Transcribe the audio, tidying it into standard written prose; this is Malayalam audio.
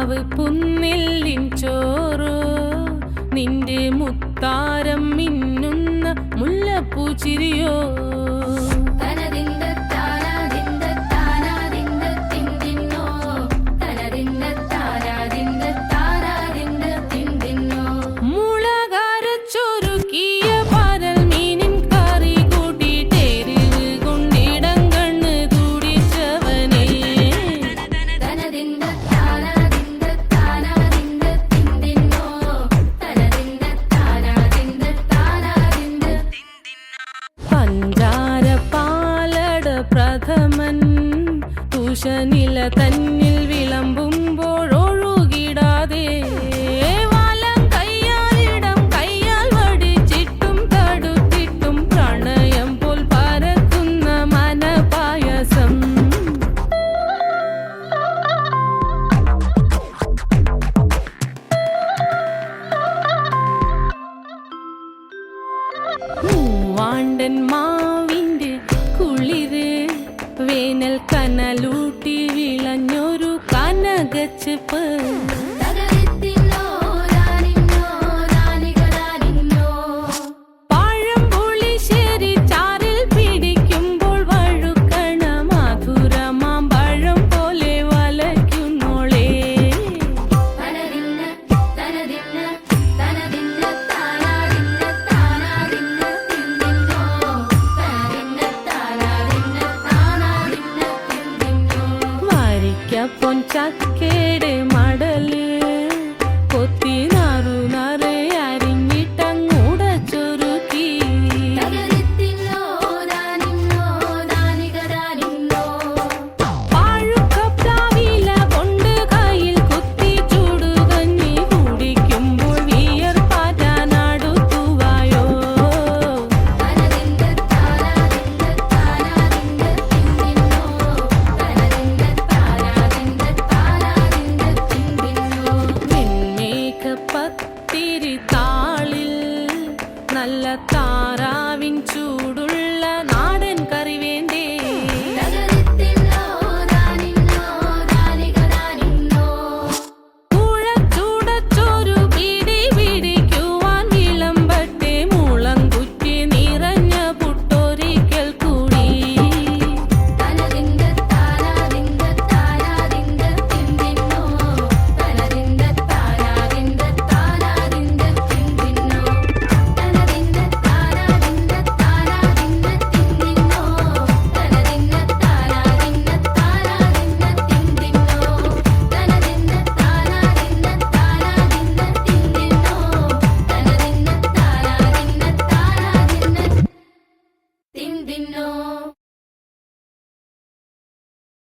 മാവ് പുന്നെല്ലിൻ ചോറോ നിന്റെ മുത്താരം മിന്നുന്ന മുല്ലപ്പൂച്ചിരിയോ പ്രഥമൻ തുഷനില തന്നിൽ വിളമ്പുമ്പോഴൊഴുകിടാതെ വലം കയ്യാലിടം കയ്യാൽ വടിച്ചിട്ടും തടുത്തിട്ടും പ്രണയം പോൽ പരക്കുന്ന മനപായസം മൂവാണ്ടൻ മാവിന്റെ കുളിര് വേനൽ കനലൂട്ടി വിളഞ്ഞൊരു കനകച്ചെപ്പ് പഴംപുളിശ്ശേരി ചാറിൽ പിടിക്കുമ്പോൾ വഴുക്കണ മധുരമാം പഴം പോലെ വലയ്ക്കുന്നോളേ പൊൻചക്കയുടെ മടല് കൊത്തി നാറു നറെ അരിഞ്ഞിട്ടങ്ങൂട ചൊരുക്കി പാഴുക്കപ്ലാവില കൊണ്ട് കയ്യിൽ കുത്തി ചൂടുകഞ്ഞി കുടിക്കുമ്പോൾ വിയർപ്പാറ്റാനടുത്തുവായോ പത്തിരി താളിൽ നല്ല താറാവിൻ ചൂടുള്ള നാടൻ കറി വേണ്ടേ ചൂടച്ചോരു പിടി പിടിക്കുവാൻ വിളമ്പട്ടെ മുളം കുറ്റി നിറഞ്ഞ പുട്ടൊരിക്കൽ കൂടി No.